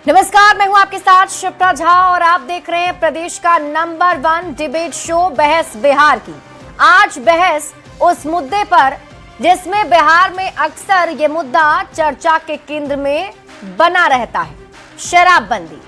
नमस्कार, मैं हूं आपके साथ शिप्रा झा और आप देख रहे हैं प्रदेश का नंबर 1 डिबेट शो बहस बिहार की। आज बहस उस मुद्दे पर जिसमें बिहार में अक्सर ये मुद्दा चर्चा के केंद्र में बना रहता है, शराबबंदी।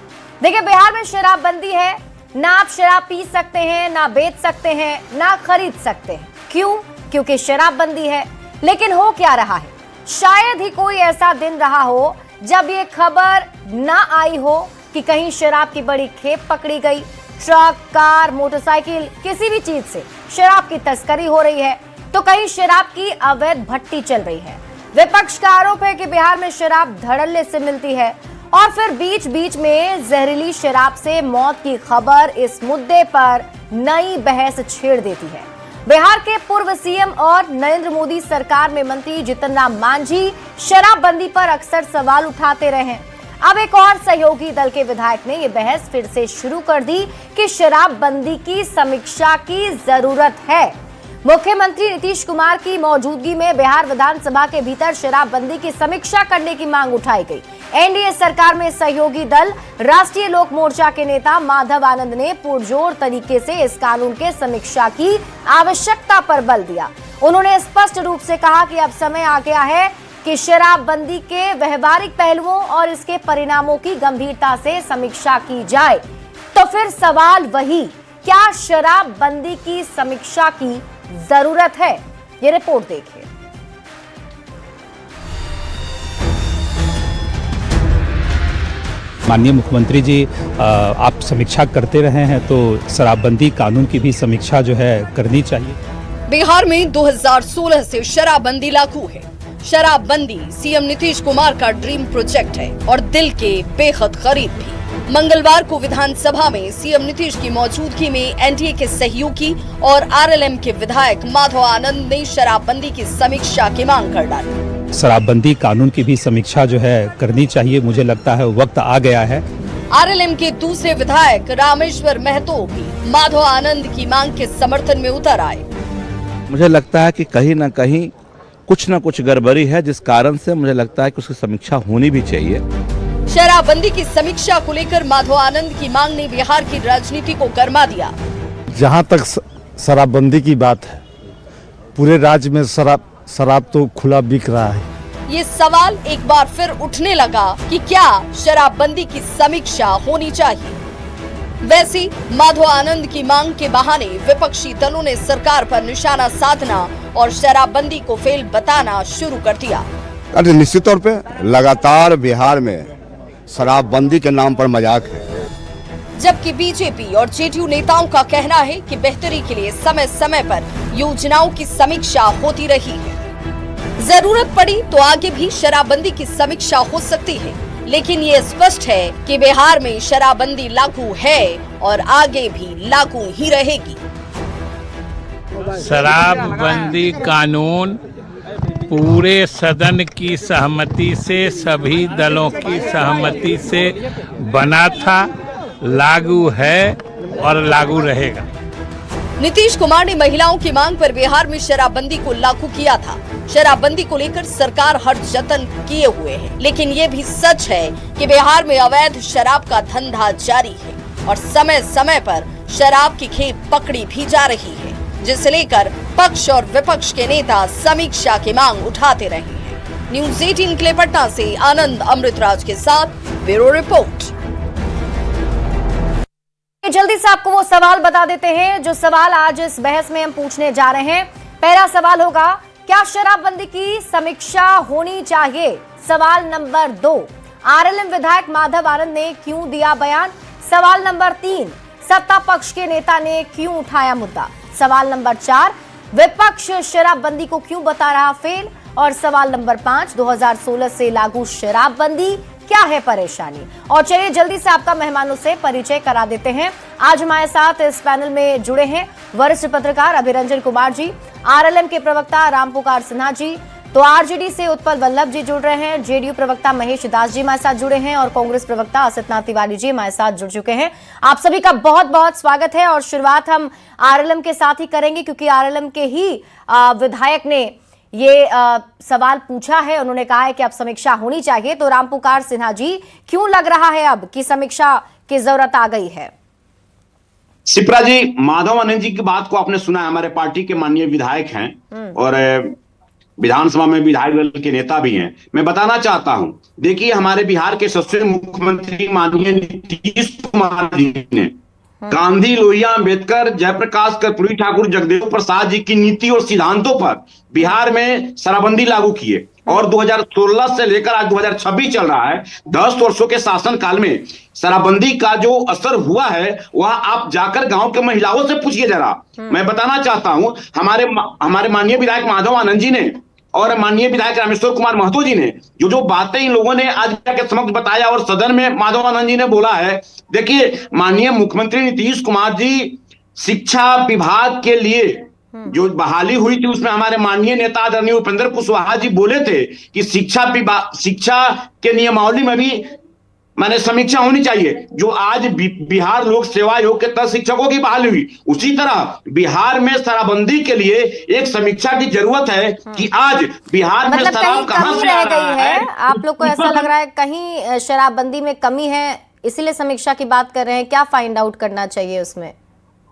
देखिए, बिहार में शराबबंदी है, ना आप शराब पी सकते हैं, ना बेच सकते हैं, ना खरीद सकते हैं। क्यों? क्योंकि शराबबंदी है। लेकिन हो क्या रहा है? शायद ही कोई ऐसा दिन रहा हो जब ये खबर ना आई हो कि कहीं शराब की बड़ी खेप पकड़ी गई। ट्रक, कार, मोटरसाइकिल, किसी भी चीज से शराब की तस्करी हो रही है, तो कहीं शराब की अवैध भट्टी चल रही है। विपक्ष का आरोप है कि बिहार में शराब धड़ल्ले से मिलती है और फिर बीच बीच में जहरीली शराब से मौत की खबर इस मुद्दे पर नई बहस छेड़ देती है। बिहार के पूर्व सीएम और नरेंद्र मोदी सरकार में मंत्री जीतन राम मांझी शराबबंदी पर अक्सर सवाल उठाते रहे हैं। अब एक और सहयोगी दल के विधायक ने यह बहस फिर से शुरू कर दी कि शराबबंदी की समीक्षा की जरूरत है। मुख्यमंत्री नीतीश कुमार की मौजूदगी में बिहार विधानसभा के भीतर शराबबंदी की समीक्षा करने की मांग उठाई गई। एनडीए सरकार में सहयोगी दल राष्ट्रीय लोक मोर्चा के नेता माधव आनंद ने पुरजोर तरीके से इस कानून के समीक्षा की आवश्यकता पर बल दिया। उन्होंने स्पष्ट रूप से कहा कि अब समय आ गया है कि शराबबंदी के व्यवहारिक पहलुओं और इसके परिणामों की गंभीरता से समीक्षा की जाए। तो फिर सवाल वही, क्या शराबबंदी की समीक्षा की जरूरत है? ये रिपोर्ट देखिए। माननीय मुख्यमंत्री जी, आप समीक्षा करते रहे हैं, तो शराबबंदी कानून की भी समीक्षा जो है करनी चाहिए। बिहार में 2016 से शराबबंदी लागू है। शराबबंदी सीएम नीतीश कुमार का ड्रीम प्रोजेक्ट है और दिल के बेहद करीब भी। मंगलवार को विधानसभा में सीएम नीतीश की मौजूदगी में एनडीए के सहयोगी और आरएलएम के विधायक माधव आनंद ने शराबबंदी की समीक्षा की मांग कर डाली। शराबबंदी कानून की भी समीक्षा जो है करनी चाहिए। मुझे लगता है वक्त आ गया है। आरएलएम के दूसरे विधायक रामेश्वर महतो भी माधव आनंद की मांग के समर्थन में उतर आए। मुझे लगता है कि कहीं न कहीं कुछ न कुछ गड़बड़ी है, जिस कारण से मुझे लगता है कि उसकी समीक्षा होनी भी चाहिए। शराबबंदी की समीक्षा को लेकर माधव आनंद की मांग ने बिहार की राजनीति को गर्मा दिया। जहां तक शराबबंदी की बात है, पूरे राज्य में शराब तो खुला बिक रहा है। ये सवाल एक बार फिर उठने लगा कि क्या शराबबंदी की समीक्षा होनी चाहिए। वैसे माधव आनंद की मांग के बहाने विपक्षी दलों ने सरकार पर निशाना साधना और शराबबंदी को फेल बताना शुरू कर दिया। निश्चित तौर पे लगातार बिहार में शराबबंदी के नाम पर मजाक है। जबकि बीजेपी और जेडीयू नेताओं का कहना है कि बेहतरी के लिए समय समय पर योजनाओं की समीक्षा होती रही है। जरूरत पड़ी तो आगे भी शराबबंदी की समीक्षा हो सकती है, लेकिन ये स्पष्ट है कि बिहार में शराबबंदी लागू है और आगे भी लागू ही रहेगी। शराबबंदी कानून पूरे सदन की सहमति से, सभी दलों की सहमति से बना था, लागू है और लागू रहेगा। नीतीश कुमार ने महिलाओं की मांग पर बिहार में शराबबंदी को लागू किया था। शराबबंदी को लेकर सरकार हर जतन किए हुए है, लेकिन ये भी सच है कि बिहार में अवैध शराब का धंधा जारी है और समय समय पर शराब की खेप पकड़ी भी जा रही है, जिसे लेकर पक्ष और विपक्ष के नेता समीक्षा की मांग उठाते रहे हैं। न्यूज़ 18 के लिए पटना से आनंद अमृतराज के साथ ब्यूरो रिपोर्ट। जल्दी से आपको वो सवाल बता देते हैं जो सवाल आज इस बहस में हम पूछने जा रहे हैं। पहला सवाल होगा, क्या शराबबंदी की समीक्षा होनी चाहिए? सवाल नंबर 2, आरएलएम विधायक माधव आनंद ने क्यों दिया बयान? सवाल नंबर 3, सत्ता पक्ष के नेता ने क्यों उठाया मुद्दा? सवाल नंबर 4, विपक्ष शराबबंदी को क्यों बता रहा फेल? और सवाल नंबर 5, 2016 से लागू शराबबंदी क्या है परेशानी? और चलिए जल्दी से आपका मेहमानों से परिचय करा देते हैं। आज हमारे साथ इस पैनल में जुड़े हैं वरिष्ठ पत्रकार अभिरंजन कुमार जी, आरएलएम के प्रवक्ता रामपुकार सिन्हा जी, तो आरजेडी से उत्पल वल्लभ जी जुड़ रहे हैं, जेडीयू प्रवक्ता महेश दास जी हमारे साथ जुड़े हैं और कांग्रेस प्रवक्ता असितनाथ तिवारी जी हमारे साथ जुड़ चुके हैं। आप सभी का बहुत बहुत स्वागत है और शुरुआत हम आरएलएम के साथ ही करेंगे क्योंकि आरएलएम के ही विधायक ने ये सवाल पूछा है। उन्होंने कहा है कि अब समीक्षा होनी चाहिए। तो रामपुकार सिन्हा जी, क्यों लग रहा है अब कि समीक्षा की जरूरत आ गई है? शिप्रा जी, माधव आनंद जी की बात को आपने सुना है, हमारे पार्टी के माननीय विधायक हैं और विधानसभा में विधायक दल के नेता भी हैं। मैं बताना चाहता हूं, देखिए हमारे बिहार के यशस्वी मुख्यमंत्री माननीय नीतीश कुमार जी ने गांधी, लोहिया, अंबेडकर, जयप्रकाश कर्पूरी ठाकुर, जगदेव प्रसाद जी की नीति और सिद्धांतों पर बिहार में शराबबंदी लागू किए और 2016 से लेकर आज 2026 चल रहा है। 10 वर्षों के शासन काल में शराबबंदी का जो असर हुआ है वह आप जाकर गांव के महिलाओं से पूछिए जरा। मैं बताना चाहता हूं, हमारे माननीय विधायक माधव आनंद जी ने और माननीय विधायक रामेश्वर कुमार महतो जी ने जो बातें इन लोगों ने आज के समक्ष बताया और सदन में माधव आनंद जी ने बोला है। देखिए माननीय मुख्यमंत्री नीतीश कुमार जी शिक्षा विभाग के लिए जो बहाली हुई थी उसमें हमारे माननीय नेता आदरणीय उपेंद्र कुशवाहा जी बोले थे कि शिक्षा के नियमावली में भी माने समीक्षा होनी चाहिए। जो आज बिहार लोक सेवा आयोग के तहत शिक्षकों की बहाली हुई, उसी तरह बिहार में शराबबंदी के लिए एक समीक्षा की जरूरत है कि आज बिहार में मतलब शराब कहां से रह आ रहा गई है? आप लोग को ऐसा लग रहा है कहीं शराबबंदी में कमी है, इसीलिए समीक्षा की बात कर रहे हैं? क्या फाइंड आउट करना चाहिए उसमें?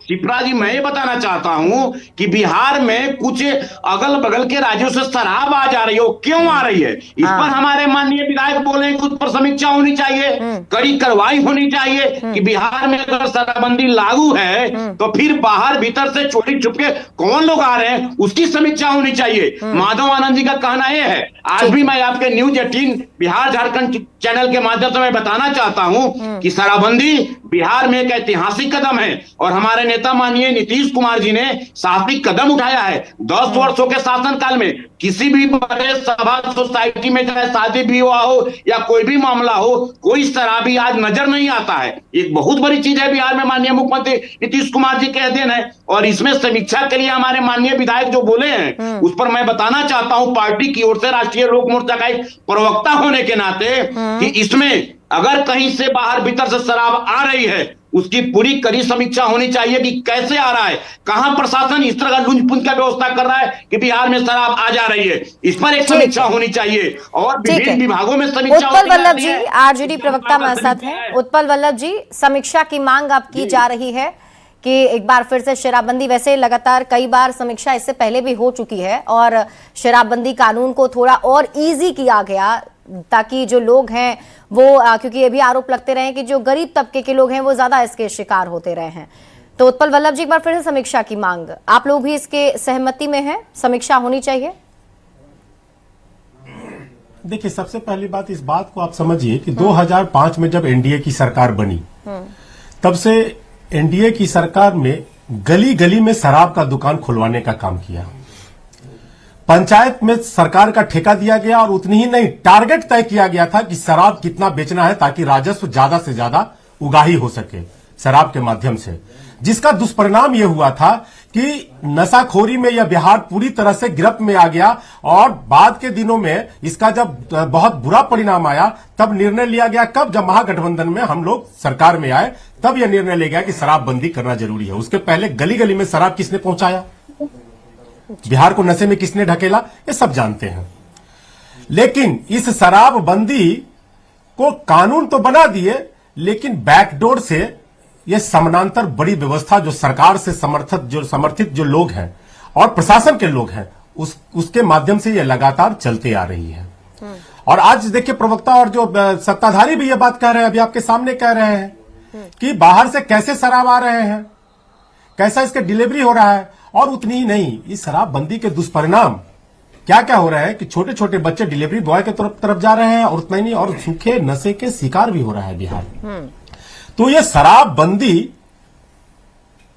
शिप्रा जी, मैं ये बताना चाहता हूं कि बिहार में कुछ अगल बगल के राज्यों से शराब आ जा रही है, क्यों आ रही है इस पर हमारे माननीय विधायक बोले कि उस पर समीक्षा होनी चाहिए, कड़ी कार्रवाई होनी चाहिए कि बिहार में अगर शराबबंदी लागू है तो फिर बाहर भीतर से चोरी छुपके कौन लोग आ रहे हैं उसकी समीक्षा होनी चाहिए। माधव आनंद जी का कहना यह है। आज भी मैं आपके न्यूज 18 बिहार झारखंड चैनल के माध्यम से मैं बताना चाहता हूं कि शराबबंदी बिहार में एक ऐतिहासिक कदम है और हमारे नेता माननीय नीतीश कुमार जी ने साहसिक कदम उठाया है। 10 वर्षों के शासनकाल में किसी भी बड़े सभा सोसाइटी में चाहे शादी विवाह हो या कोई भी मामला हो, कोई शराबी आज नजर नहीं आता है। एक बहुत बड़ी चीज है बिहार में माननीय मुख्यमंत्री नीतीश कुमार जी के अधीन है और इसमें समीक्षा के लिए हमारे माननीय विधायक जो बोले हैं उस पर मैं बताना चाहता हूं पार्टी की ओर से, राष्ट्रीय लोक मोर्चा का एक प्रवक्ता होने के नाते, कि इसमें अगर कहीं से बाहर भीतर से शराब आ रही है उसकी पूरी कड़ी समीक्षा होनी चाहिए कि कैसे आ रहा है, कहां प्रशासन इस तरह का लूंज-पुंज का व्यवस्था कर रहा है कि बिहार में शराब आ जा रही है। इस पर एक समीक्षा होनी चाहिए और विभिन्न विभागों में समीक्षा। उत्पल वल्लभ जी, आरजेडी प्रवक्ता हमारे साथ हैं। उत्पल वल्लभ जी, समीक्षा की मांग अब की जा रही है कि एक बार फिर से शराबबंदी, वैसे लगातार कई बार समीक्षा इससे पहले भी हो चुकी है और शराबबंदी कानून को थोड़ा और इजी किया गया ताकि जो लोग हैं वो, क्योंकि ये भी आरोप लगते रहे कि जो गरीब तबके के लोग हैं वो ज्यादा इसके शिकार होते रहे हैं। तो उत्पल वल्लभ जी, एक बार फिर से समीक्षा की मांग, आप लोग भी इसके सहमति में हैं, समीक्षा होनी चाहिए? देखिए, सबसे पहली बात इस बात को आप समझिए कि 2005 में जब एनडीए की सरकार बनी तब से एनडीए की सरकार में गली गली में शराब का दुकान खुलवाने का काम किया। पंचायत में सरकार का ठेका दिया गया और उतनी ही नहीं, टारगेट तय किया गया था कि शराब कितना बेचना है ताकि राजस्व ज्यादा से ज्यादा उगाही हो सके शराब के माध्यम से। जिसका दुष्परिणाम यह हुआ था कि नशाखोरी में यह बिहार पूरी तरह से गिरफ्त में आ गया और बाद के दिनों में इसका जब बहुत बुरा परिणाम आया तब निर्णय लिया गया, कब, जब महागठबंधन में हम लोग सरकार में आए तब यह निर्णय लिया गया कि शराबबंदी करना जरूरी है। उसके पहले गली गली में शराब किसने पहुंचाया, बिहार को नशे में किसने ढकेला, ये सब जानते हैं। लेकिन इस शराबबंदी को कानून तो बना दिए, लेकिन बैकडोर से ये समानांतर बड़ी व्यवस्था जो सरकार से समर्थित जो लोग हैं और प्रशासन के लोग हैं उसके माध्यम से ये लगातार चलते आ रही है। और आज देखिए, प्रवक्ता और जो सत्ताधारी भी ये बात कह रहे हैं, अभी आपके सामने कह रहे हैं कि बाहर से कैसे शराब आ रहे हैं, कैसा इसके डिलीवरी हो रहा है। और उतनी ही नहीं, इस शराबबंदी के दुष्परिणाम क्या क्या हो रहे हैं कि छोटे छोटे बच्चे डिलीवरी बॉय के तरफ जा रहे हैं और उतना ही नहीं, और सूखे नशे के शिकार भी हो रहा है बिहार। तो ये शराबबंदी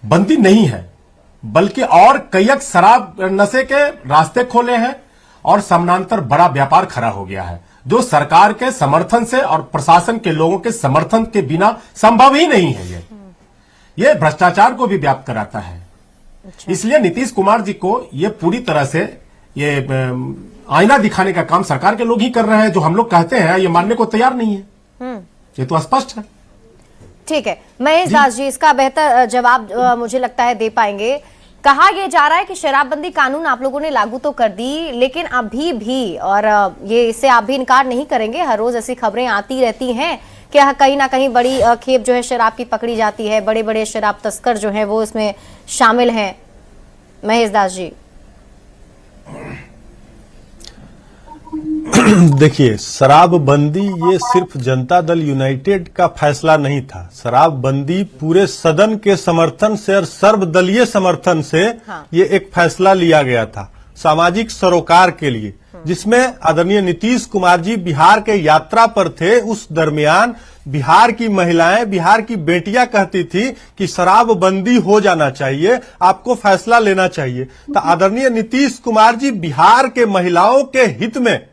बंदी नहीं है, बल्कि और कई शराब नशे के रास्ते खोले हैं और समानांतर बड़ा व्यापार खड़ा हो गया है जो सरकार के समर्थन से और प्रशासन के लोगों के समर्थन के बिना संभव ही नहीं है। ये भ्रष्टाचार को भी व्याप्त कराता है। इसलिए नीतीश कुमार जी को ये पूरी तरह से ये आईना दिखाने का काम सरकार के लोग ही कर रहे हैं। जो हम लोग कहते हैं ये मानने को तैयार नहीं है, ये तो स्पष्ट है। ठीक है, महेश दास जी इसका बेहतर जवाब मुझे लगता है दे पाएंगे कहा यह जा रहा है कि शराबबंदी कानून आप लोगों ने लागू तो कर दी, लेकिन अभी भी, और ये इससे आप भी इनकार नहीं करेंगे, हर रोज ऐसी खबरें आती रहती हैं कि कहीं ना कहीं बड़ी खेप जो है शराब की पकड़ी जाती है, बड़े बड़े शराब तस्कर जो हैं वो इसमें शामिल हैं। महेश दास जी, देखिए, शराबबंदी ये सिर्फ जनता दल यूनाइटेड का फैसला नहीं था। शराबबंदी पूरे सदन के समर्थन से और सर्वदलीय समर्थन से ये एक फैसला लिया गया था सामाजिक सरोकार के लिए, जिसमें आदरणीय नीतीश कुमार जी बिहार के यात्रा पर थे। उस दरमियान बिहार की महिलाएं, बिहार की बेटियां कहती थी कि शराबबंदी हो जाना चाहिए, आपको फैसला लेना चाहिए। तो आदरणीय नीतीश कुमार जी बिहार के महिलाओं के हित में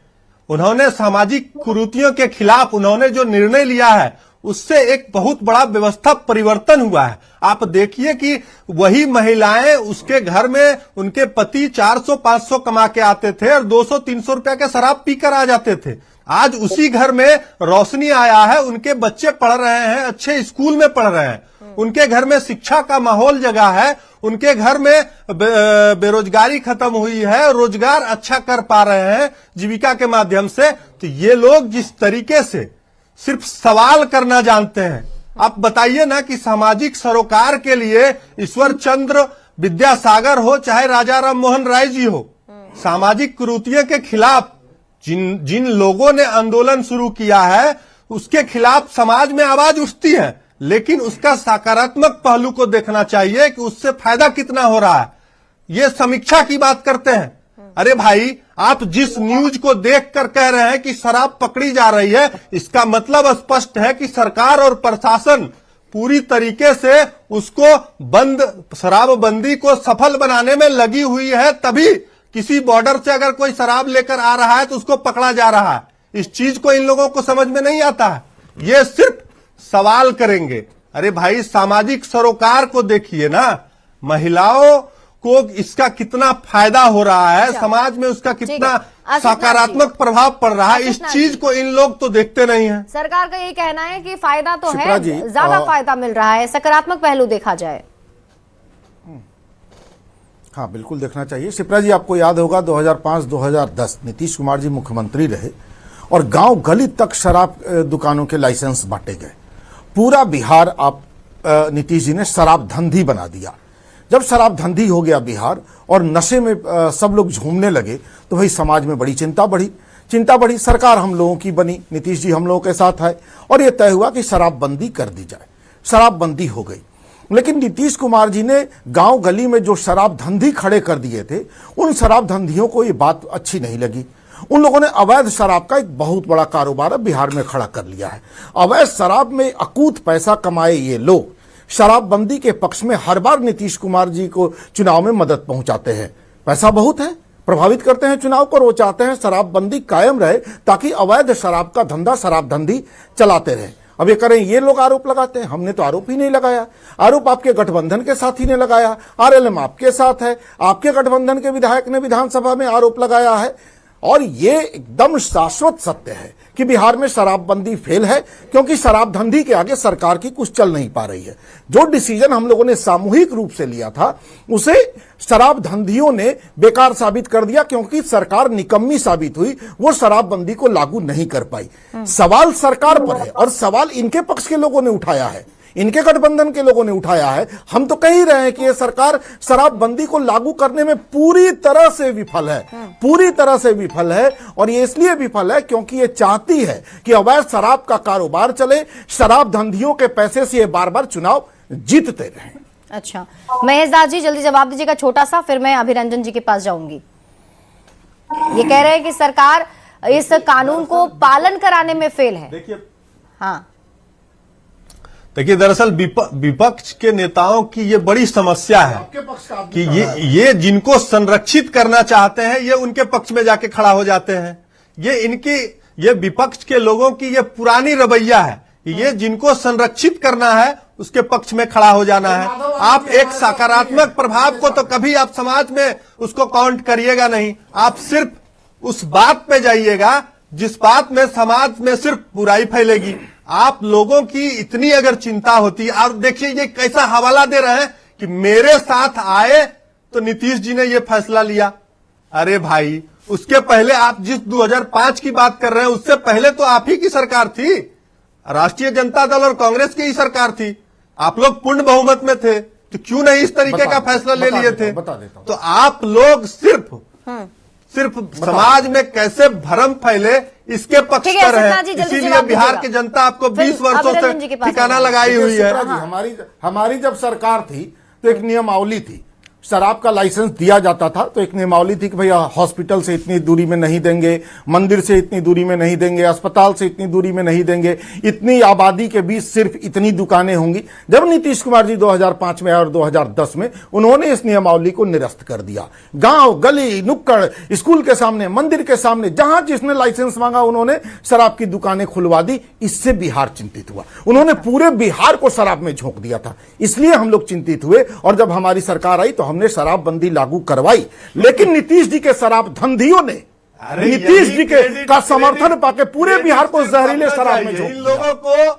उन्होंने सामाजिक कुरीतियों के खिलाफ उन्होंने जो निर्णय लिया है, उससे एक बहुत बड़ा व्यवस्था परिवर्तन हुआ है। आप देखिए कि वही महिलाएं, उसके घर में उनके पति 400-500 कमा के आते थे और 200-300 रुपया के शराब पीकर आ जाते थे। आज उसी घर में रोशनी आया है, उनके बच्चे पढ़ रहे हैं, अच्छे स्कूल में पढ़ रहे हैं, उनके घर में शिक्षा का माहौल जगा है, उनके घर में बेरोजगारी खत्म हुई है, रोजगार अच्छा कर पा रहे हैं जीविका के माध्यम से। तो ये लोग जिस तरीके से सिर्फ सवाल करना जानते हैं, आप बताइए ना कि सामाजिक सरोकार के लिए ईश्वर चंद्र विद्यासागर हो चाहे राजा राम मोहन राय जी हो, सामाजिक कुरीतियों के खिलाफ जिन लोगों ने आंदोलन शुरू किया है उसके खिलाफ समाज में आवाज उठती है, लेकिन उसका सकारात्मक पहलू को देखना चाहिए कि उससे फायदा कितना हो रहा है। ये समीक्षा की बात करते हैं। अरे भाई, आप जिस न्यूज को देखकर कह रहे हैं कि शराब पकड़ी जा रही है, इसका मतलब स्पष्ट है कि सरकार और प्रशासन पूरी तरीके से उसको शराबबंदी को सफल बनाने में लगी हुई है। तभी किसी बॉर्डर से अगर कोई शराब लेकर आ रहा है तो उसको पकड़ा जा रहा है। इस चीज को इन लोगों को समझ में नहीं आता है, ये सिर्फ सवाल करेंगे। अरे भाई, सामाजिक सरोकार को देखिए ना, महिलाओं को इसका कितना फायदा हो रहा है, समाज में उसका कितना सकारात्मक प्रभाव पड़ रहा है, इस चीज को इन लोग तो देखते नहीं है। सरकार का ये कहना है कि फायदा तो है, ज्यादा फायदा मिल रहा है, सकारात्मक पहलू देखा जाए। हाँ, बिल्कुल देखना चाहिए। शिप्रा जी, आपको याद होगा 2005-2010 नीतीश कुमार जी मुख्यमंत्री रहे और गांव गली तक शराब दुकानों के लाइसेंस बांटे गए। पूरा बिहार नीतीश जी ने शराब धंधी बना दिया। जब शराब धंधी हो गया बिहार और नशे में सब लोग झूमने लगे तो भाई समाज में बड़ी चिंता बढ़ी। सरकार हम लोगों की बनी, नीतीश जी हम लोगों के साथ आए और यह तय हुआ कि शराबबंदी कर दी जाए। शराबबंदी हो गई, लेकिन नीतीश कुमार जी ने गांव गली में जो शराब धंधी खड़े कर दिए थे, उन शराब धंधियों को ये बात अच्छी नहीं लगी। उन लोगों ने अवैध शराब का एक बहुत बड़ा कारोबार बिहार में खड़ा कर लिया है। अवैध शराब में अकूत पैसा कमाए ये लोग शराबबंदी के पक्ष में हर बार नीतीश कुमार जी को चुनाव में मदद पहुंचाते हैं। पैसा बहुत है, प्रभावित करते हैं चुनाव को, वो चाहते हैं शराबबंदी कायम रहे ताकि अवैध शराब का धंधा, शराब धंधी चलाते रहे। अब ये करें, ये लोग आरोप लगाते हैं, हमने तो आरोप ही नहीं लगाया। आरोप आपके गठबंधन के साथी ने लगाया, आरएलएम आपके साथ है, आपके गठबंधन के विधायक ने विधानसभा में आरोप लगाया है। और ये एकदम शाश्वत सत्य है कि बिहार में शराबबंदी फेल है, क्योंकि शराब धंधी के आगे सरकार की कुछ चल नहीं पा रही है। जो डिसीजन हम लोगों ने सामूहिक रूप से लिया था, उसे शराब धंधियों ने बेकार साबित कर दिया, क्योंकि सरकार निकम्मी साबित हुई, वो शराबबंदी को लागू नहीं कर पाई। सवाल सरकार पर है और सवाल इनके पक्ष के लोगों ने उठाया है, इनके गठबंधन के लोगों ने उठाया है। हम तो कह ही रहे हैं कि ये सरकार शराबबंदी को लागू करने में पूरी तरह से विफल है, और ये इसलिए विफल है क्योंकि ये चाहती है कि अवैध शराब का कारोबार चले, शराब धंधियों के पैसे से ये बार बार चुनाव जीतते रहें। अच्छा, महेश दास जी जल्दी जवाब दीजिएगा छोटा सा, फिर मैं अभिरंजन जी के पास जाऊंगी। ये कह रहे हैं कि सरकार इस कानून को पालन कराने में फेल है। देखिए, दरअसल विपक्ष के नेताओं की ये बड़ी समस्या है कि ये जिनको संरक्षित करना चाहते हैं, ये उनके पक्ष में जाके खड़ा हो जाते हैं। ये विपक्ष के लोगों की ये पुरानी रवैया है, ये जिनको संरक्षित करना है उसके पक्ष में खड़ा हो जाना है। आप एक सकारात्मक प्रभाव को तो कभी आप समाज में उसको काउंट करिएगा नहीं, आप सिर्फ उस बात पे जाइएगा जिस बात में समाज में सिर्फ बुराई फैलेगी। आप लोगों की इतनी अगर चिंता होती, और देखिए ये कैसा हवाला दे रहे हैं कि मेरे साथ आए तो नीतीश जी ने ये फैसला लिया। अरे भाई, उसके पहले आप जिस 2005 की बात कर रहे हैं, उससे पहले तो आप ही की सरकार थी, राष्ट्रीय जनता दल और कांग्रेस की ही सरकार थी। आप लोग पूर्ण बहुमत में थे, तो क्यों नहीं इस तरीके का फैसला ले लिए थे? तो आप लोग सिर्फ समाज में कैसे भ्रम फैले इसके पक्षकर है, इसीलिए बिहार की जनता आपको 20 वर्षों से ठिकाना लगाई हुई है। हमारी जब सरकार थी तो एक नियमावली थी, शराब का लाइसेंस दिया जाता था तो एक नियमावली थी कि भैया हॉस्पिटल से इतनी दूरी में नहीं देंगे, मंदिर से इतनी दूरी में नहीं देंगे, अस्पताल से इतनी दूरी में नहीं देंगे, इतनी आबादी के बीच सिर्फ इतनी दुकानें होंगी। जब नीतीश कुमार जी 2005 में और 2010 में उन्होंने इस नियमावली को निरस्त कर दिया। गांव गली नुक्कड़, स्कूल के सामने, मंदिर के सामने, जहां जिसने लाइसेंस मांगा उन्होंने शराब की दुकानें खुलवा दी। इससे बिहार चिंतित हुआ, उन्होंने पूरे बिहार को शराब में झोंक दिया था, इसलिए हम लोग चिंतित हुए। और जब हमारी सरकार आई तो हमने शराबबंदी लागू करवाई, लेकिन नीतीश जी के शराब धंधियों ने नीतीश जी का समर्थन पाके पूरे बिहार को जहरीले शराब में झोंक दिया। इन लोगों को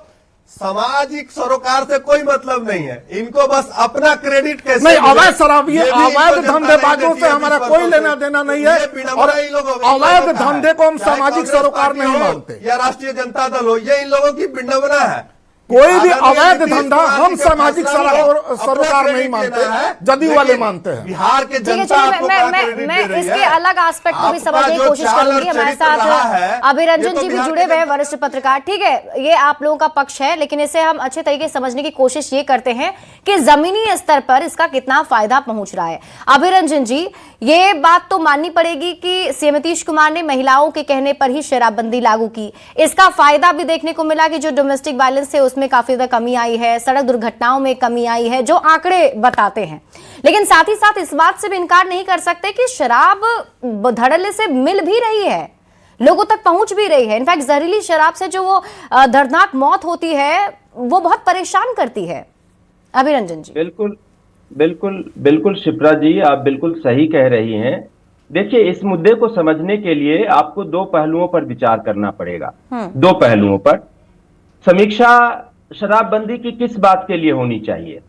सामाजिक सरोकार से कोई मतलब नहीं है, इनको बस अपना क्रेडिट कैसे नहीं, अवैध शराब, ये अवैध धंधेबाजों से हमारा कोई लेना देना नहीं है। और अवैध धंधे को हम सामाजिक सरोकार नहीं मानते, या राष्ट्रीय जनता दल हो, ये इन लोगों की विडंबना है। कोई भी अवैध धंधा हम सामाजिक सरोकार नहीं मानते, जदयू वाले मानते हैं। बिहार के जनता मैं इसके अलग एस्पेक्ट को भी समझने की कोशिश करूंगी। हमारे साथ अभिरंजन जी भी जुड़े हुए हैं, वरिष्ठ पत्रकार। ठीक है, ये आप लोगों का पक्ष है, लेकिन इसे हम अच्छे तरीके से समझने की कोशिश ये करते हैं कि जमीनी स्तर पर इसका कितना फायदा पहुंच रहा है। अभिरंजन जी, ये बात तो माननी पड़ेगी कि सीएम नीतीश कुमार ने महिलाओं के कहने पर ही शराबबंदी लागू की। इसका फायदा भी देखने को मिला कि जो डोमेस्टिक वायलेंस है उसमें काफी ज्यादा कमी आई है, सड़क दुर्घटनाओं में कमी आई है, जो आंकड़े बताते हैं। लेकिन साथ ही साथ इस बात से भी इनकार नहीं कर सकते कि शराब धड़ल्ले से मिल भी रही है, लोगों तक पहुंच भी रही है। इनफैक्ट जहरीली शराब से जो वो दर्दनाक मौत होती है वो बहुत परेशान करती है। अभिरंजन जी। बिल्कुल बिल्कुल बिल्कुल शिप्रा जी, आप बिल्कुल सही कह रही हैं। देखिए, इस मुद्दे को समझने के लिए आपको दो पहलुओं पर विचार करना पड़ेगा। दो पहलुओं पर। समीक्षा शराबबंदी की किस बात के लिए होनी चाहिए?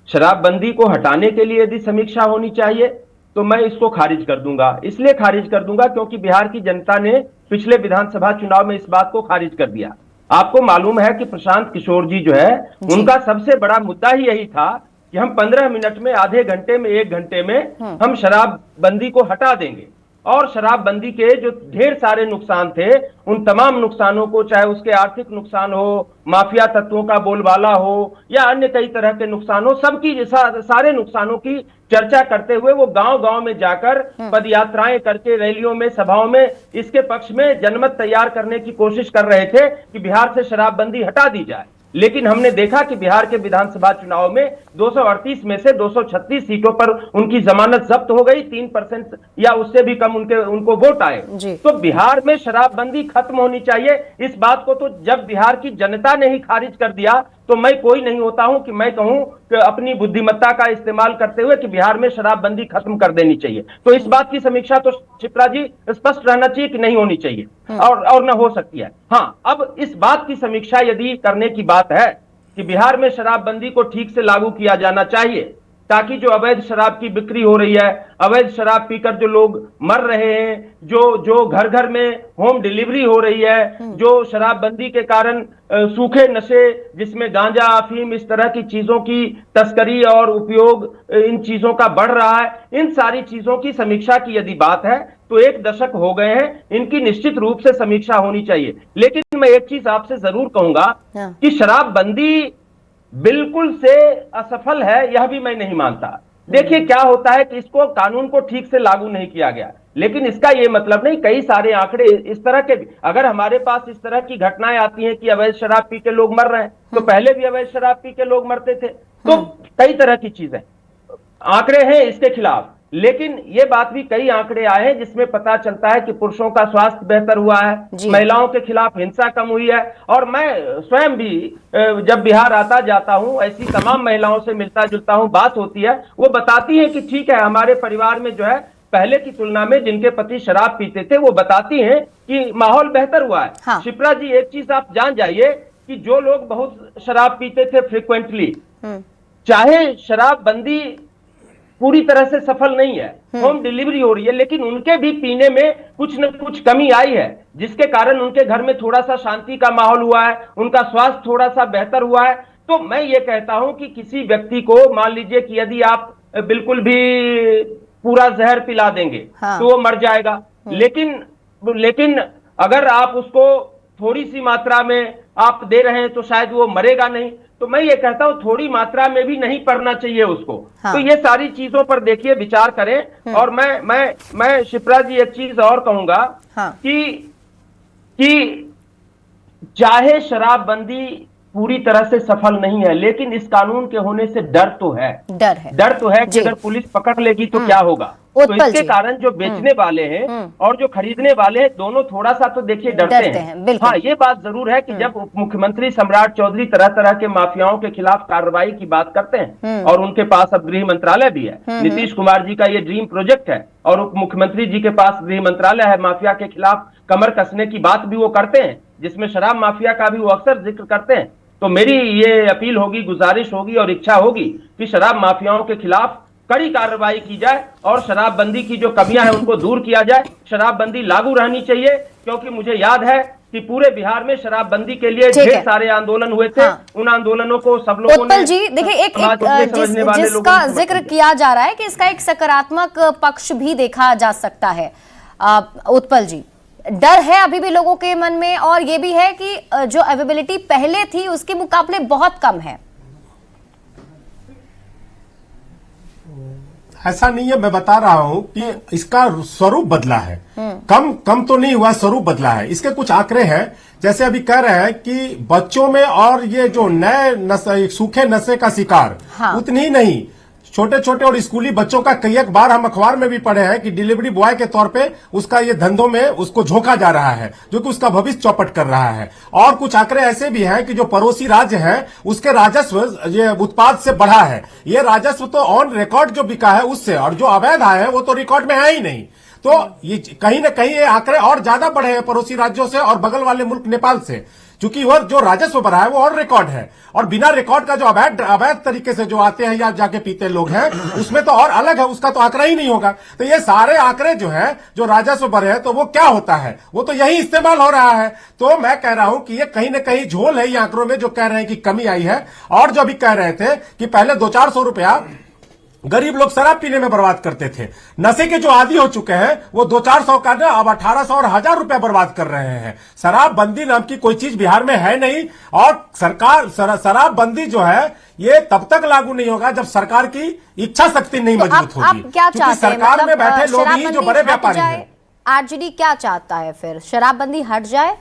शराबबंदी को हटाने के लिए यदि समीक्षा होनी चाहिए तो मैं इसको खारिज कर दूंगा। इसलिए खारिज कर दूंगा क्योंकि बिहार की जनता ने पिछले विधानसभा चुनाव में इस बात को खारिज कर दिया। आपको मालूम है कि प्रशांत किशोर जी जो है, उनका सबसे बड़ा मुद्दा ही यही था कि हम 15 मिनट में, आधे घंटे में, 1 घंटे में हम शराबबंदी को हटा देंगे। और शराबबंदी के जो ढेर सारे नुकसान थे, उन तमाम नुकसानों को, चाहे उसके आर्थिक नुकसान हो, माफिया तत्वों का बोलबाला हो, या अन्य कई तरह के नुकसान हो, सबकी सारे नुकसानों की चर्चा करते हुए वो गांव-गांव में जाकर पदयात्राएं करके, रैलियों में, सभाओं में इसके पक्ष में जनमत तैयार करने की कोशिश कर रहे थे कि बिहार से शराबबंदी हटा दी जाए। लेकिन हमने देखा कि बिहार के विधानसभा चुनाव में 238 में से 236 सीटों पर उनकी जमानत जब्त हो गई, 3% या उससे भी कम उनको वोट आए। तो बिहार में शराबबंदी खत्म होनी चाहिए। इस बात को तो जब बिहार की जनता ने ही खारिज कर दिया तो मैं कोई नहीं होता हूं कि मैं कहूं कि अपनी बुद्धिमत्ता का इस्तेमाल करते हुए कि बिहार में शराबबंदी खत्म कर देनी चाहिए। तो इस बात की समीक्षा तो शिप्रा जी स्पष्ट रहना चाहिए कि नहीं होनी चाहिए और न हो सकती है। हाँ, अब इस बात की समीक्षा यदि करने की बात है कि बिहार में शराबबंदी को ठीक से लागू किया जाना चाहिए ताकि जो अवैध शराब की बिक्री हो रही है, अवैध शराब पीकर जो लोग मर रहे हैं, जो घर घर में होम डिलीवरी हो रही है, जो शराबबंदी के कारण सूखे नशे जिसमें गांजा, अफीम, इस तरह की चीजों की तस्करी और उपयोग इन चीजों का बढ़ रहा है, इन सारी चीजों की समीक्षा की यदि बात है तो 1 दशक हो गए हैं, इनकी निश्चित रूप से समीक्षा होनी चाहिए। लेकिन मैं एक चीज आपसे जरूर कहूंगा कि शराबबंदी बिल्कुल से असफल है, यह भी मैं नहीं मानता। देखिए क्या होता है कि इसको, कानून को ठीक से लागू नहीं किया गया, लेकिन इसका यह मतलब नहीं, कई सारे आंकड़े इस तरह के, अगर हमारे पास इस तरह की घटनाएं आती हैं कि अवैध शराब पी के लोग मर रहे हैं, तो पहले भी अवैध शराब पी के लोग मरते थे। तो कई तरह की चीजें, आंकड़े हैं इसके खिलाफ। लेकिन ये बात भी, कई आंकड़े आए हैं जिसमें पता चलता है कि पुरुषों का स्वास्थ्य बेहतर हुआ है, महिलाओं के खिलाफ हिंसा कम हुई है। और मैं स्वयं भी जब बिहार आता जाता हूं, ऐसी तमाम महिलाओं से मिलता जुलता हूं, बात होती है, वो बताती है कि ठीक है, हमारे परिवार में जो है पहले की तुलना में जिनके पति शराब पीते थे वो बताती हैं कि माहौल बेहतर हुआ है। हाँ। शिप्रा जी, एक चीज आप जान जाइए कि जो लोग बहुत शराब पीते थे फ्रिक्वेंटली, चाहे शराबबंदी पूरी तरह से सफल नहीं है, होम डिलीवरी हो रही है, लेकिन उनके भी पीने में कुछ न कुछ कमी आई है, जिसके कारण उनके घर में थोड़ा सा शांति का माहौल हुआ है, उनका स्वास्थ्य थोड़ा सा बेहतर हुआ है। तो मैं ये कहता हूं कि किसी व्यक्ति को मान लीजिए कि यदि आप बिल्कुल भी पूरा जहर पिला देंगे तो वो मर जाएगा, लेकिन अगर आप उसको थोड़ी सी मात्रा में आप दे रहे हैं तो शायद वो मरेगा नहीं। तो मैं ये कहता हूं थोड़ी मात्रा में भी नहीं पड़ना चाहिए उसको। तो ये सारी चीजों पर देखिए विचार करें। और मैं शिप्रा जी एक चीज और कहूंगा कि चाहे शराबबंदी पूरी तरह से सफल नहीं है, लेकिन इस कानून के होने से डर तो है कि अगर पुलिस पकड़ लेगी तो क्या होगा। तो इसके कारण जो बेचने वाले हैं और जो खरीदने वाले हैं दोनों थोड़ा सा तो देखिए डरते हैं। हाँ, ये बात जरूर है कि जब उप मुख्यमंत्री सम्राट चौधरी तरह तरह के माफियाओं के खिलाफ कार्रवाई की बात करते हैं और उनके पास अब गृह मंत्रालय भी है, नीतीश कुमार जी का ये ड्रीम प्रोजेक्ट है और उप मुख्यमंत्री जी के पास गृह मंत्रालय है, माफिया के खिलाफ कमर कसने की बात भी वो करते हैं, जिसमें शराब माफिया का भी वो अक्सर जिक्र करते हैं। तो मेरी ये अपील होगी, गुजारिश होगी और इच्छा होगी कि शराब माफियाओं के खिलाफ कड़ी कार्रवाई की जाए और शराबबंदी की जो कमियां हैं उनको दूर किया जाए। शराबबंदी लागू रहनी चाहिए, क्योंकि मुझे याद है कि पूरे बिहार में शराबबंदी के लिए ढेर सारे आंदोलन हुए थे। उन आंदोलों को सब लोगों ने, जी देखिए, जिसका जिक्र किया जा रहा है कि इसका एक सकारात्मक पक्ष भी देखा जा सकता है। उत्पल जी, डर है अभी भी लोगों के मन में, और ये भी है कि जो अवेलेबिलिटी पहले थी उसके मुकाबले बहुत कम है। ऐसा नहीं है, मैं बता रहा हूं कि इसका स्वरूप बदला है। कम तो नहीं हुआ, स्वरूप बदला है। इसके कुछ आंकड़े हैं, जैसे अभी कह रहे हैं कि बच्चों में और ये जो नए सूखे नशे का शिकार उतनी ही नहीं, छोटे छोटे और स्कूली बच्चों का कई एक बार हम अखबार में भी पढ़े हैं कि डिलीवरी बॉय के तौर पे उसका ये धंधों में उसको झोंका जा रहा है, जो कि उसका भविष्य चौपट कर रहा है। और कुछ आंकड़े ऐसे भी हैं कि जो पड़ोसी राज्य है उसके राजस्व ये उत्पाद से बढ़ा है। ये राजस्व तो ऑन रिकॉर्ड जो बिका है उससे, और जो अवैध आए हैं वो तो रिकॉर्ड में है ही नहीं। तो ये कहीं ना कहीं ये आंकड़े और ज्यादा बढ़े हैं पड़ोसी राज्यों से और बगल वाले मुल्क नेपाल से, क्योंकि वह जो राजस्व बढ़ा है वो और रिकॉर्ड है। और बिना रिकॉर्ड का जो अवैध तरीके से जो आते हैं या जाके पीते लोग हैं उसमें तो और अलग है, उसका तो आंकड़ा ही नहीं होगा। तो ये सारे आंकड़े जो है, जो राजस्व बढ़े हैं, तो वो क्या होता है, वो तो यही इस्तेमाल हो रहा है। तो मैं कह रहा हूं कि ये कहीं ना कहीं झोल है ये आंकड़ों में, जो कह रहे हैं कि कमी आई है। और जो अभी कह रहे थे कि पहले 200-400 रुपया गरीब लोग शराब पीने में बर्बाद करते थे, नशे के जो आदी हो चुके हैं वो 200-400 का ना अब 1800 और 1000 रुपया बर्बाद कर रहे हैं। शराबबंदी नाम की कोई चीज बिहार में है नहीं, और सरकार शराबबंदी जो है ये तब तक लागू नहीं होगा जब सरकार की इच्छा शक्ति नहीं मजबूत होगी। आप क्या चाहते हैं? सरकार में बैठे लोग ही जो बड़े व्यापारी हैं। आरजेडी क्या चाहता है फिर? शराबबंदी हट जाए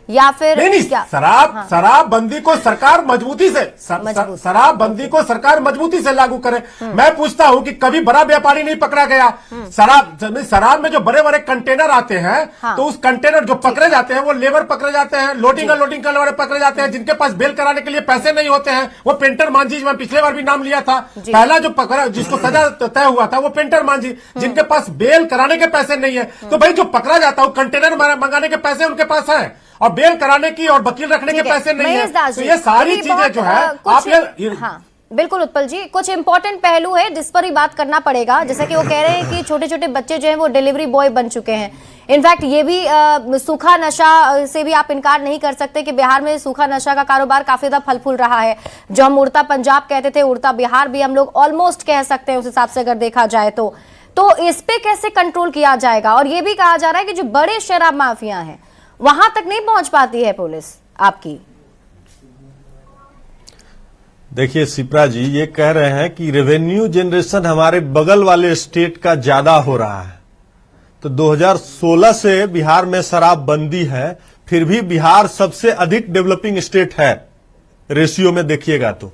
या फिर नहीं, शराबबंदी को सरकार मजबूती से शराबबंदी को सरकार मजबूती से लागू करे। मैं पूछता हूं कि कभी बड़ा व्यापारी नहीं पकड़ा गया? शराब में जो बड़े बड़े कंटेनर आते हैं तो उस कंटेनर जो पकड़े जाते हैं वो लेबर पकड़े जाते हैं, लोडिंग अनलोडिंग करने वाले पकड़े जाते हैं, जिनके पास बेल कराने के लिए पैसे नहीं होते हैं। वो पेंटर मांझी, मैं पिछले बार भी नाम लिया था, पहला जो पकड़ा जिसको सजा तय हुआ था वो पेंटर मांझी, जिनके पास बेल कराने के पैसे नहीं है। तो भाई जो पकड़ा जाता है कंटेनर मंगाने के पैसे उनके पास है और बेल कराने की और वकील रखने के पैसे नहीं है। तो ये सारी चीजें जो है आप बिल्कुल उत्पल जी, कुछ इंपॉर्टेंट पहलू है जिस पर ही बात करना पड़ेगा। जैसे कि वो कह रहे हैं कि छोटे छोटे बच्चे जो हैं वो डिलीवरी बॉय बन चुके हैं। इनफैक्ट ये भी सूखा नशा से भी आप इनकार नहीं कर सकते कि बिहार में सूखा नशा का कारोबार काफी ज्यादा फल फूल रहा है। जो हम उड़ता पंजाब कहते थे, उड़ता बिहार भी हम लोग ऑलमोस्ट कह सकते हैं उस हिसाब से अगर देखा जाए तो इस पे कैसे कंट्रोल किया जाएगा? और ये भी कहा जा रहा है कि जो बड़े शराब माफिया हैं वहां तक नहीं पहुंच पाती है पुलिस आपकी। देखिए शिप्रा जी, ये कह रहे हैं कि रेवेन्यू जनरेशन हमारे बगल वाले स्टेट का ज्यादा हो रहा है। तो 2016 से बिहार में शराबबंदी है, फिर भी बिहार सबसे अधिक डेवलपिंग स्टेट है रेशियो में देखिएगा तो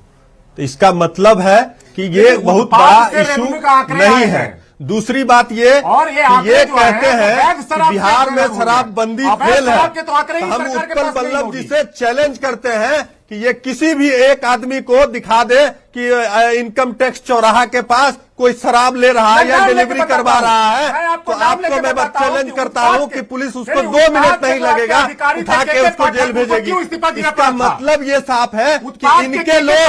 इसका मतलब है कि ये बहुत बड़ा इशू नहीं है। दूसरी बात ये कहते हैं कि बिहार में शराबबंदी फेल है। हम उत्पल बल्लभ जी से चैलेंज करते हैं कि ये किसी भी एक आदमी को दिखा दे कि इनकम टैक्स चौराहा के पास कोई शराब ले रहा है या डिलीवरी करवा रहा है, तो आपको मैं चैलेंज करता हूं कि पुलिस उसको 2 मिनट नहीं लगेगा उठा के उसको जेल भेजेगी। इसका मतलब ये साफ है कि इनके लोग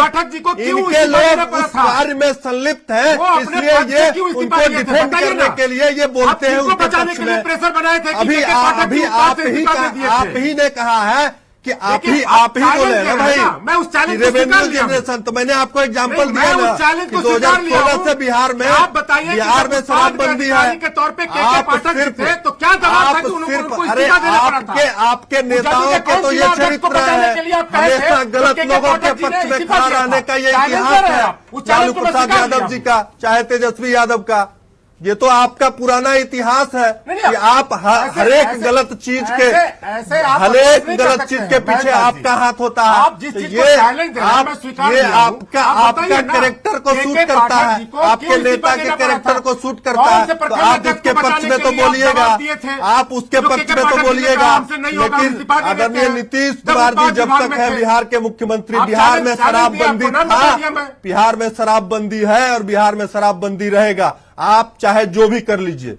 उस कार्य में संलिप्त हैं, इसलिए ये उनको डिफेंड करने के लिए ये बोलते हैं उनके पक्ष में। अभी आप ही ने कहा है कि आप ही बोले ना भाई, मैं उस चैलेंज रेवेन्यू जनरेशन, तो मैंने आपको एग्जांपल दिया ना कि 2016 से बिहार में शराबबंदी है। के तौर पे तो क्या दबाव था कि उनको इस्तीफा देना पड़ा था? आपके नेताओं के तो ये चरित्र है, हमेशा गलत लोगों के पक्ष में खड़ा रहने का ये इतिहास है, लालू प्रसाद यादव जी का चाहे तेजस्वी यादव का। ये तो आपका पुराना इतिहास है कि आप हर एक गलत चीज के पीछे आपका हाथ होता है। तो ये आपका कैरेक्टर को सूट करता है, आपके नेता के कैरेक्टर को सूट करता है, तो आप उसके पक्ष में तो बोलिएगा, आप उसके पक्ष में तो बोलिएगा। लेकिन आदरणीय नीतीश कुमार जी जब तक है बिहार के मुख्यमंत्री, बिहार में शराबबंदी था, बिहार में शराबबंदी है और बिहार में शराबबंदी रहेगा, आप चाहे जो भी कर लीजिए।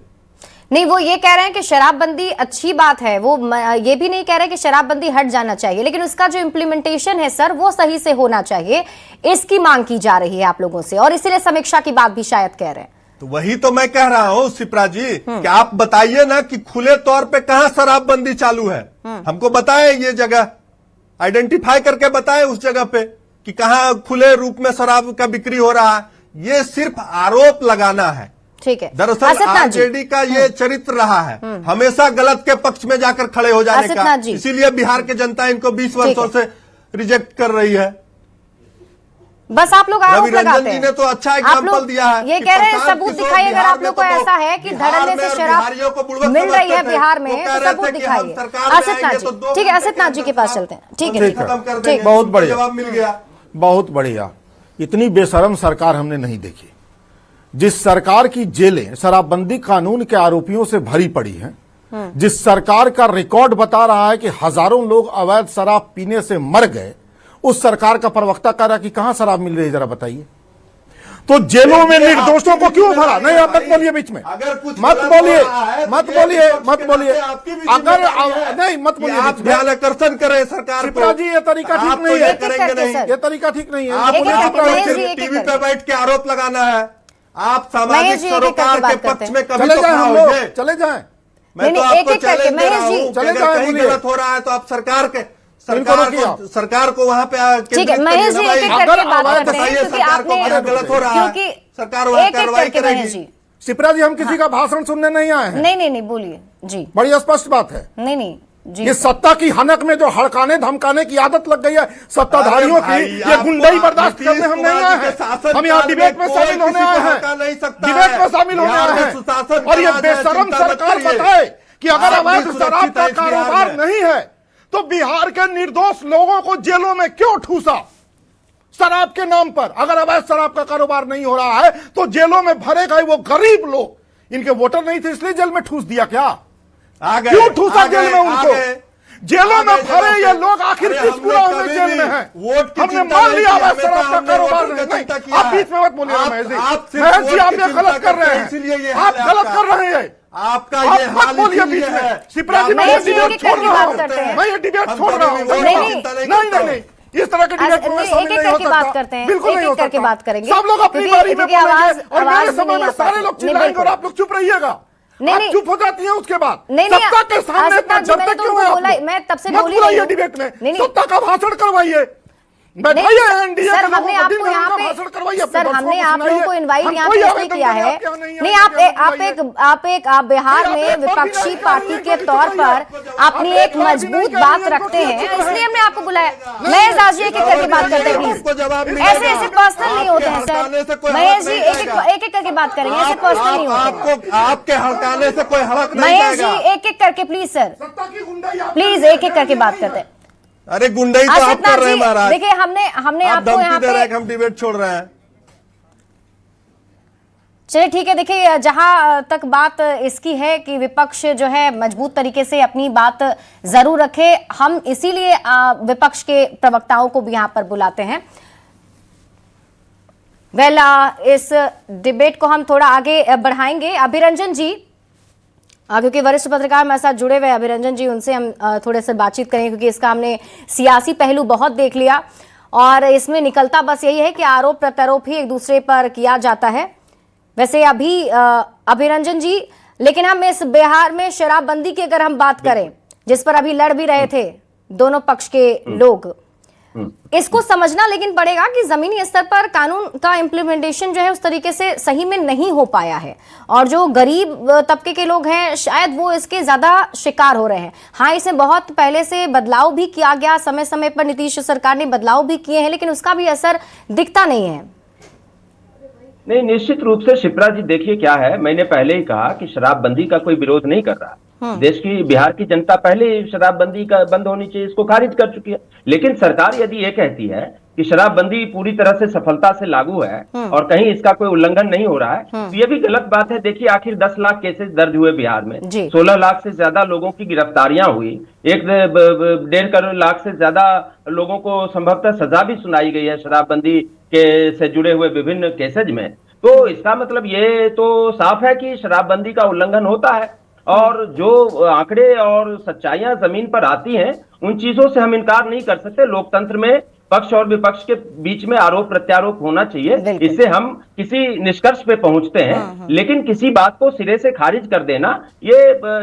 नहीं, वो ये कह रहे हैं कि शराबबंदी अच्छी बात है, वो ये भी नहीं कह रहे कि शराबबंदी हट जाना चाहिए, लेकिन उसका जो इम्प्लीमेंटेशन है सर वो सही से होना चाहिए, इसकी मांग की जा रही है आप लोगों से, और इसीलिए समीक्षा की बात भी शायद कह रहे हैं। तो वही तो मैं कह रहा हूं शिप्रा जी कि आप बताइए ना कि खुले तौर पे कहां शराबबंदी चालू है, हमको बताएं, ये जगह आइडेंटिफाई करके बताएं उस जगह पे कि कहां खुले रूप में शराब का बिक्री हो रहा है। ये सिर्फ आरोप लगाना है। ठीक है, दरअसल आरजेडी का ये चरित्र रहा है, हमेशा गलत के पक्ष में जाकर खड़े हो जाने का, इसीलिए बिहार की जनता इनको 20 वर्षों से रिजेक्ट कर रही है। बस आप लोग आरोप लगाते हैं। रवि रंजन जी ने तो अच्छा एग्जांपल दिया है, ये कह रहे हैं सबूत दिखाइए, अगर आप लोग को ऐसा है कि धड़ल्ले से शराब मिल रही है बिहार में तो सबूत दिखाइए। असित नाथ जी, ठीक है, असित नाथ जी के पास चलते हैं। ठीक है, बहुत बढ़िया, जवाब मिल गया, बहुत बढ़िया। इतनी बेशरम सरकार हमने नहीं देखी, जिस सरकार की जेलें शराबबंदी कानून के आरोपियों से भरी पड़ी हैं, जिस सरकार का रिकॉर्ड बता रहा है कि हजारों लोग अवैध शराब पीने से मर गए, उस सरकार का प्रवक्ता कह रहा है कि कहां शराब मिल रही है, जरा बताइए। तो जेलों में निर्दोषों को क्यों भरा? नहीं, आप मत बोलिए बीच में, मत बोलिए, अगर नहीं मत बोलिए, आप ध्यान आकर्षण करें सरकार को। जी ये तरीका ठीक नहीं है, ये तरीका ठीक नहीं है। टीवी पे बैठ के आरोप लगाना है, आप सामाजिक सरोकार के पक्ष में कभी तो चले जाएं। मैं तो आपको चैलेंज दे रहा हूं, अगर कहीं गलत हो रहा है तो आप सरकार को वहां पे ठीक है, महेश जी एक एक करके बात करते हैं, क्योंकि आपने गलत हो रहा है, सरकार वहां कार्रवाई करेगी। शिप्रा जी, हम किसी का भाषण सुनने नहीं आए हैं। नहीं बोलिए जी, बड़ी स्पष्ट बात है। नहीं जी, ये सत्ता की हनक में जो हड़काने धमकाने की आदत लग गई है सत्ताधारियों की, ये गुंडाई बर्दाश्त करने हम नहीं आए हैं। हम यहाँ डिबेट में शामिल होने आए हैं, डिबेट में शामिल होने आए हैं। और ये बेशरम सरकार बताए कि अगर अवैध शराब का कारोबार नहीं है तो बिहार के निर्दोष लोगों को जेलों में क्यों ठूसा शराब के नाम पर? अगर अवैध शराब का कारोबार नहीं हो रहा है तो जेलों में भरे गए वो गरीब लोग, इनके वोटर नहीं थे इसलिए जेल में ठूस दिया क्या? क्यों ठूसा जेल में उनको? जेलों में भरे ये लोग आखिर किस गुनाह में जेल में हैं? हमने मान लिया अवैध शराब का कारोबार नहीं। आप बीच में मत बोलिए महेश जी, आप ये गलत कर रहे हैं, आप गलत कर रहे हैं। आपका ये हाल बोलिए बीच में। शिप्रा जी, मैं ये डिबेट छोड़ रहा हूँ, मैं ये डिबेट छोड़ रहा हूँ। नहीं, इस तरह के डिबेट में शामिल नहीं हो सकता। बिल्कुल नहीं हो सकता। सब लोग अपनी बारी में बोलेंगे और मेरे समय में सारे लोग चिल्लाएंगे और आप लोग चुप रहिएगा। आप चुप हो जाती हैं उसके बाद। सत्ता के सामने इतना डरते क्यों हैं? मैं तब से मत बुलाइए डिबेट में, सत्ता का भाषण करवाइए। सर, हमने आपको यहाँ पे सर हमने आप लोगों को इनवाइट यहाँ पे इसलिए किया है। नहीं, आप बिहार में विपक्षी पार्टी के तौर पर अपनी एक मजबूत बात रखते हैं, इसलिए हमने आपको बुलाया। महेश आज जी एक एक करके बात करते हैं प्लीज, ऐसे पर्सनल नहीं होते हैं सर। महेश जी एक एक करके बात करेंगे, ऐसे पर्सनल नहीं होते। आपके हड़काने से कोई हड़क नहीं महेश जी एक एक करके प्लीज सर, प्लीज एक एक करके बात करते हैं। अरे गुंडाई तो आप कर रहे हैं महाराज। देखिए हमने आपको यहाँ पे हम डिबेट छोड़ रहे हैं। चलिए ठीक है, देखिए जहां तक बात इसकी है कि विपक्ष जो है मजबूत तरीके से अपनी बात जरूर रखे, हम इसीलिए विपक्ष के प्रवक्ताओं को भी यहां पर बुलाते हैं। इस डिबेट को हम थोड़ा आगे बढ़ाएंगे। अभिरंजन जी, क्योंकि वरिष्ठ पत्रकार हमारे साथ जुड़े हुए अभिरंजन जी, उनसे हम थोड़े से बातचीत करेंगे, क्योंकि इसका हमने सियासी पहलू बहुत देख लिया और इसमें निकलता बस यही है कि आरोप प्रत्यारोप ही एक दूसरे पर किया जाता है। वैसे अभी अभिरंजन जी, लेकिन हम इस बिहार में शराबबंदी की अगर हम बात करें, जिस पर अभी लड़ भी रहे थे दोनों पक्ष के लोग, इसको समझना लेकिन पड़ेगा कि जमीनी स्तर पर कानून का इम्प्लीमेंटेशन जो है उस तरीके से सही में नहीं हो पाया है और जो गरीब तबके के लोग हैं शायद वो इसके ज्यादा शिकार हो रहे हैं। हाँ, इसमें बहुत पहले से बदलाव भी किया गया, समय समय पर नीतीश सरकार ने बदलाव भी किए हैं, लेकिन उसका भी असर दिखता नहीं है। नहीं, निश्चित रूप से शिप्रा जी, देखिए क्या है, मैंने पहले ही कहा कि शराबबंदी का कोई विरोध नहीं कर रहा। देश की, बिहार की जनता पहले ही शराबबंदी का बंद होनी चाहिए इसको खारिज कर चुकी है। लेकिन सरकार यदि ये कहती है कि शराबबंदी पूरी तरह से सफलता से लागू है और कहीं इसका कोई उल्लंघन नहीं हो रहा है, तो ये भी गलत बात है। देखिए, आखिर 10 लाख केसेस दर्ज हुए बिहार में, 16 लाख से ज्यादा लोगों की गिरफ्तारियां हुई, 1.5 करोड़ लाख से ज्यादा लोगों को संभवतः सजा भी सुनाई गई है शराबबंदी के से जुड़े हुए विभिन्न केसेज में। तो इसका मतलब ये तो साफ है कि शराबबंदी का उल्लंघन होता है और जो आंकड़े और सच्चाइयां जमीन पर आती हैं उन चीजों से हम इनकार नहीं कर सकते। लोकतंत्र में पक्ष और विपक्ष के बीच में आरोप प्रत्यारोप होना चाहिए, इससे हम किसी निष्कर्ष पे पहुंचते हैं। लेकिन किसी बात को सिरे से खारिज कर देना ये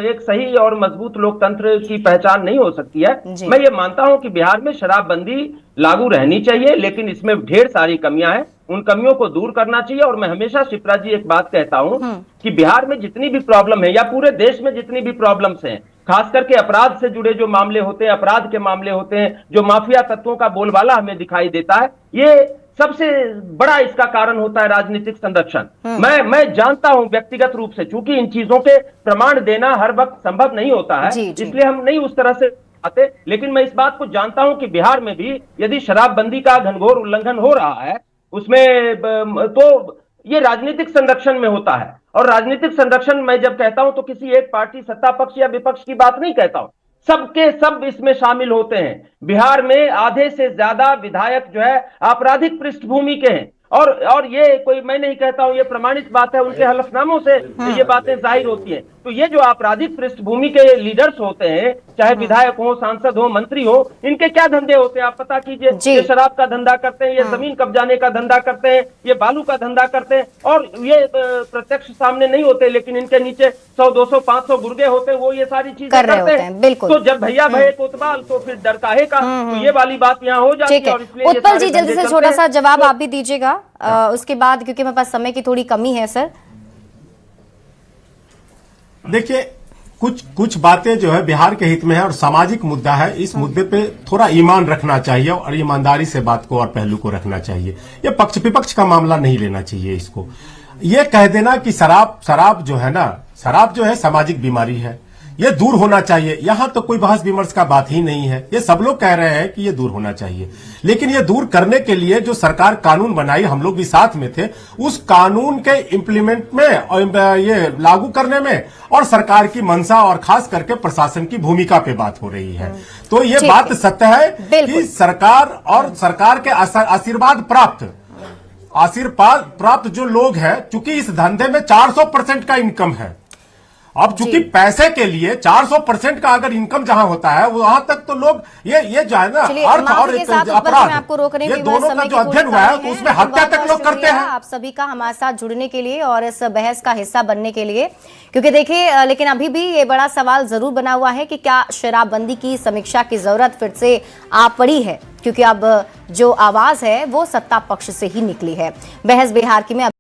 एक सही और मजबूत लोकतंत्र की पहचान नहीं हो सकती है। मैं ये मानता हूं कि बिहार में शराबबंदी लागू रहनी चाहिए, लेकिन इसमें ढेर सारी कमियां हैं, उन कमियों को दूर करना चाहिए। और मैं हमेशा शिप्रा जी एक बात कहता हूं कि बिहार में जितनी भी प्रॉब्लम है या पूरे देश में जितनी भी प्रॉब्लम्स हैं, खास करके अपराध से जुड़े जो मामले होते हैं, अपराध के मामले होते हैं, जो माफिया तत्वों का बोलबाला हमें दिखाई देता है, ये सबसे बड़ा इसका कारण होता है राजनीतिक संरक्षण। मैं जानता हूं व्यक्तिगत रूप से, चूंकि इन चीजों के प्रमाण देना हर वक्त संभव नहीं होता है, इसलिए हम नहीं उस तरह से आते। लेकिन मैं इस बात को जानता हूं कि बिहार में भी यदि शराबबंदी का घनघोर उल्लंघन हो रहा है उसमें, तो ये राजनीतिक संरक्षण में होता है। और राजनीतिक संरक्षण मैं जब कहता हूं तो किसी एक पार्टी, सत्ता पक्ष या विपक्ष की बात नहीं कहता हूं, सबके सब इसमें शामिल होते हैं। बिहार में आधे से ज्यादा विधायक जो है आपराधिक पृष्ठभूमि के हैं और ये कोई मैं नहीं कहता हूं, ये प्रमाणित बात है, उनके हलफनामों से ये बातें जाहिर होती हैं। तो ये जो आपराधिक पृष्ठभूमि के लीडर्स होते हैं, चाहे विधायक हो, सांसद हो, मंत्री हो, इनके क्या धंधे होते हैं आप पता कीजिए। ये शराब का धंधा करते हैं, ये जमीन कब्जाने का धंधा करते हैं, ये बालू का धंधा करते हैं और ये प्रत्यक्ष सामने नहीं होते, लेकिन इनके नीचे 100, 200, 500 गुर्गे होते हैं, वो ये सारी चीजें करते हैं। तो जब भैया भये कोतवाल तो फिर डर काहे का, तो ये वाली बात यहाँ हो जाती है। और इसलिए उत्पल जी, जल्दी से छोटा सा जवाब आप भी दीजिएगा उसके बाद, क्योंकि मेरे पास समय की थोड़ी कमी है। सर देखिए, कुछ बातें जो है बिहार के हित में है और सामाजिक मुद्दा है, इस मुद्दे पे थोड़ा ईमान रखना चाहिए और ईमानदारी से बात को और पहलू को रखना चाहिए। ये पक्ष विपक्ष का मामला नहीं लेना चाहिए इसको। ये कह देना कि शराब जो है ना, शराब जो है सामाजिक बीमारी है, ये दूर होना चाहिए, यहां तो कोई बहस विमर्श का बात ही नहीं है। ये सब लोग कह रहे हैं कि ये दूर होना चाहिए, लेकिन ये दूर करने के लिए जो सरकार कानून बनाई, हम लोग भी साथ में थे, उस कानून के इम्प्लीमेंट में और ये लागू करने में और सरकार की मंशा और खास करके प्रशासन की भूमिका पे बात हो रही है। तो ये बात सत्य है कि सरकार और सरकार के आशीर्वाद प्राप्त जो लोग हैं, चूंकि इस धंधे में 400% का इनकम है, अब चूंकि पैसे के लिए 400% का अगर इनकम जहां होता है वहां तक तो लोग ये जो है ना अर्थ और अपराध, ये दोनों का जो अध्ययन हुआ है तो उसमें हत्या तक लोग करते हैं। आप सभी का हमारे साथ जुड़ने के लिए और इस बहस का हिस्सा बनने के लिए, क्योंकि देखिए, लेकिन अभी भी ये बड़ा सवाल जरूर बना हुआ है कि क्या शराबबंदी की समीक्षा की जरूरत फिर से आ पड़ी है, क्योंकि अब जो आवाज है वो सत्ता पक्ष से ही निकली है। बहस बिहार की में